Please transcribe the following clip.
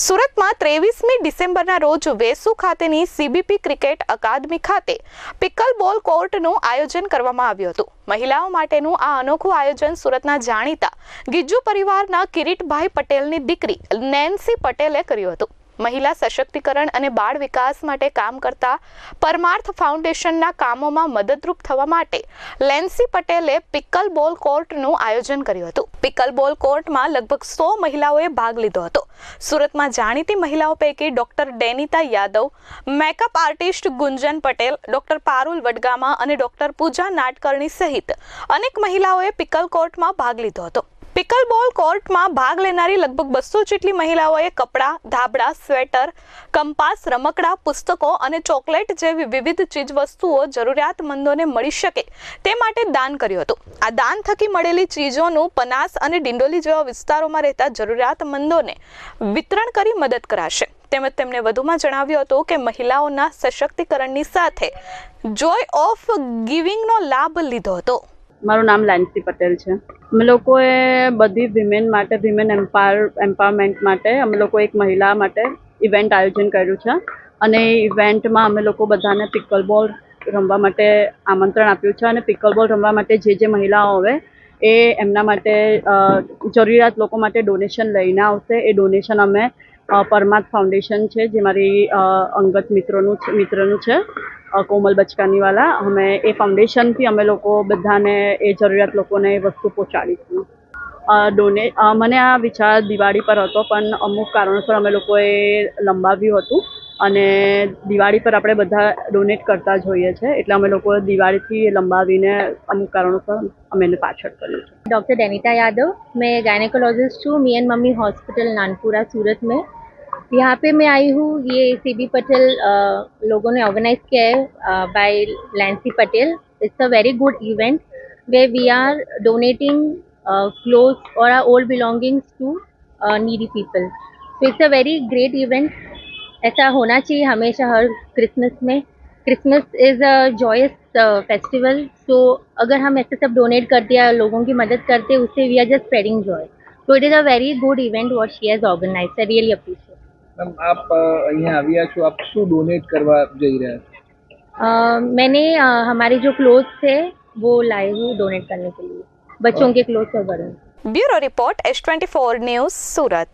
સુરતમાં 23મી ડિસેમ્બરના રોજ વેસુ ખાતેની સીબીપી ક્રિકેટ અકાદમી ખાતે પિકલ બોલ કોર્ટનું આયોજન કરવામાં આવ્યું હતું। મહિલાઓ માટેનું આ અનોખું આયોજન સુરતના જાણીતા ગિજ્જુ પરિવારના કિરીટભાઈ પટેલની દીકરી નેન્સી પટેલે કર્યું હતું। મહિલા સશક્તિકરણ અને બાળ વિકાસ માટે કામ કરતા પરમાર્થ ફાઉન્ડેશનના કામોમાં મદદરૂપ થવા માટે નેન્સી પટેલે પિકલ બોલ કોર્ટનું આયોજન કર્યું હતું। પિકલ બોલ કોર્ટમાં લગભગ 100 મહિલાઓએ ભાગ લીધો હતો। સુરતમાં જાણીતી મહિલાઓ પૈકી ડોક્ટર ડેનિતા યાદવ, મેકઅપ આર્ટિસ્ટ ગુંજન પટેલ, ડોક્ટર પારુલ વડગામા અને ડોક્ટર પૂજા નાટકર્ણી સહિત અનેક મહિલાઓએ પિકલ કોર્ટમાં ભાગ લીધો હતો। પિકલ બોલ કોર્ટમાં ભાગ લેનારી લગભગ 200 જેટલી મહિલાઓએ કપડાં, ધાબળા, સ્વેટર, કંપાસ, રમકડા, પુસ્તકો અને ચોકલેટ જેવી વિવિધ ચીજવસ્તુઓ જરૂરિયાતમંદોને મળી શકે તે માટે દાન કર્યું હતું। આ દાન થકી મળેલી ચીજોનું પનાસ અને ડિંડોલી જેવા વિસ્તારોમાં રહેતા જરૂરિયાતમંદોને વિતરણ કરી મદદ કરાશે। તેમજ તેમણે વધુમાં જણાવ્યું હતું કે મહિલાઓના સશક્તિકરણની સાથે જોય ઓફ ગિવિંગનો લાભ લીધો હતો। મારું નામ નેન્સી પટેલ છે। અમે લોકોએ બધી વિમેન માટે, વિમેન એમ્પાવરમેન્ટ માટે અમે લોકો એક મહિલા માટે ઇવેન્ટ આયોજન કર્યું છે અને ઇવેન્ટમાં અમે લોકો બધાને પિકલ બોલ રમવા માટે આમંત્રણ આપ્યું છે અને પિકલ બોલ રમવા માટે જે મહિલાઓ આવે એ એમના માટે જરૂરિયાત લોકો માટે ડોનેશન લઈને આવશે। એ ડોનેશન અમે પરમાર્થ ફાઉન્ડેશન છે જે મારી અંગત મિત્રનું છે, કોમલ બચકાનીવાલા, અમે એ ફાઉન્ડેશનથી અમે લોકો બધાને એ જરૂરિયાત લોકોને એ વસ્તુ પહોંચાડીશું। મને આ વિચાર દિવાળી પર હતો પણ અમુક કારણોસર અમે લોકોએ લંબાવ્યું હતું અને દિવાળી પર આપણે બધા ડોનેટ કરતા જ હોઈએ છીએ એટલે અમે લોકો દિવાળીથી લંબાવીને અમુક કારણોસર અમે એને પાછળ કર્યું છે। डॉक्टर डेनिता यादव, मैं गायनेकोलॉजिस्ट हूँ। मी एन मम्मी हॉस्पिटल नानपुरा सूरत में। यहाँ पे मैं आई हूँ, ये सीबी पटेल लोगों ने ऑर्गेनाइज किया है by Nancy Patel. It's a very good event where we are donating clothes or our old belongings to needy people. So it's a very great event. ऐसा होना चाहिए हमेशा हर क्रिसमस में। Christmas is a joyous festival, तो अगर हम ऐसे सब डोनेट करते हैं, लोगों की मदद करते हैं, उससे we are just spreading joy. So it is a very good event what she has organized. I really appreciate. Ma'am आप यहाँ આવ્યા છો, आप શું डोनेट करवा જઈ રહ્યા છો? मैंने हमारे जो क्लोथ्स थे वो लाए हूँ डोनेट करने के लिए, बच्चों के क्लोथ्स और बड़ों। ब्यूरो रिपोर्ट S24 न्यूज़ सूरत।